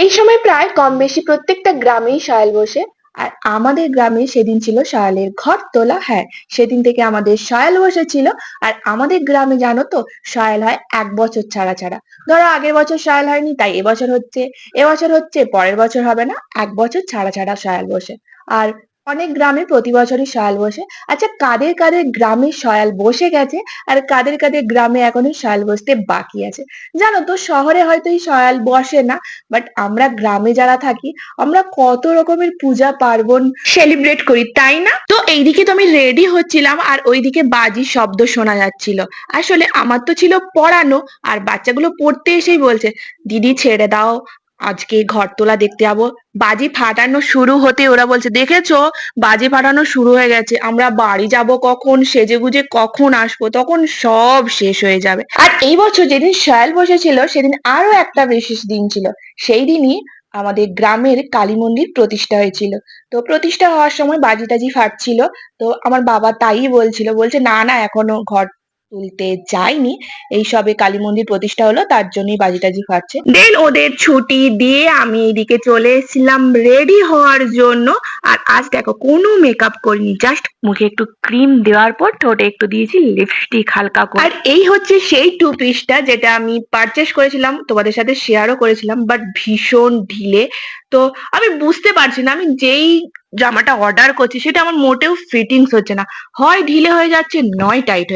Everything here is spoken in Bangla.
এই সময় প্রায় কম বেশি প্রত্যেকটা গ্রামেই শায়াল বসে। আর আমাদের গ্রামে সেদিন ছিল শায়ালের ঘর তোলা। হ্যাঁ, সেদিন থেকে আমাদের শায়াল বসেছিল। আর আমাদের গ্রামে জানো তো, শায়াল হয় ১ বছর ছাড়া ছাড়া। ধরো আগের বছর শায়াল হয়নি, তাই এবছর হচ্ছে। এবছর হচ্ছে, পরের বছর হবে না। ১ বছর ছাড়া ছাড়া শায়াল বসে। আর অনেক গ্রামে প্রতি বছরই শায়াল বসে। আচ্ছা, কাদের কাদের গ্রামে শায়াল বসে গেছে আর কাদের কাদের গ্রামে এখনো শায়াল বসতে বাকি আছে? জানো তো, শহরে হয়তো এই শায়াল বসে না, বাট আমরা গ্রামে যারা থাকি, আমরা কত রকমের পূজা পার্বণ সেলিব্রেট করি, তাই না? তো এইদিকে তো আমি রেডি হচ্ছিলাম আর ওইদিকে বাজির শব্দ শোনা যাচ্ছিল। আসলে আমার তো ছিল পড়ানো, আর বাচ্চাগুলো পড়তে এসেই বলছে, দিদি ছেড়ে দাও, আজকে ঘরতোলা দেখতে যাবো। বাজি ফাটানো শুরু হতে ওরা বলছে, দেখেছো, বাজি ফাটানো শুরু হয়ে গেছে, আমরা বাড়ি যাব কখন, সেজেগুজে কখন আসবো, তখন সব শেষ হয়ে যাবে। আর এই বছর যেদিন শায়াল বসেছিল সেদিন আরো একটা বিশেষ দিন ছিল। সেই দিনই আমাদের গ্রামের কালী মন্দির প্রতিষ্ঠা হয়েছিল। তো প্রতিষ্ঠা হওয়ার সময় বাজি টাজি ফাটছিল। তো আমার বাবা তাই বলছিল, বলছে না না, এখনো ঘর তুলতে যায়নি, এই সবে কালী মন্দির প্রতিষ্ঠা হলো, তার জন্যই বাজি টাজি ফাটছে। দেন ওদের ছুটি দিয়ে আমি এইদিকে চলে এসেছিলাম রেডি হওয়ার জন্য। আর আজ দেখো, কোনো মেকআপ করিনি, জাস্ট মুখে একটু ক্রিম দেওয়ার পর ঠোঁটে একটু দিয়েছি লিপস্টিক হালকা করে। আর এই হচ্ছে সেই টু পিসটা যেটা আমি পারচেস করেছিলাম, তোমাদের সাথে শেয়ারও করেছিলাম, বাট ভীষণ ঢিলে। তো আমি বুঝতে পারছি না, আমি যেই জামাটা অর্ডার করছি সেটা আমার মোটেও ফিটিংস হচ্ছে না, হয় ঢিলে হয়ে যাচ্ছে নয় টাইট হয়ে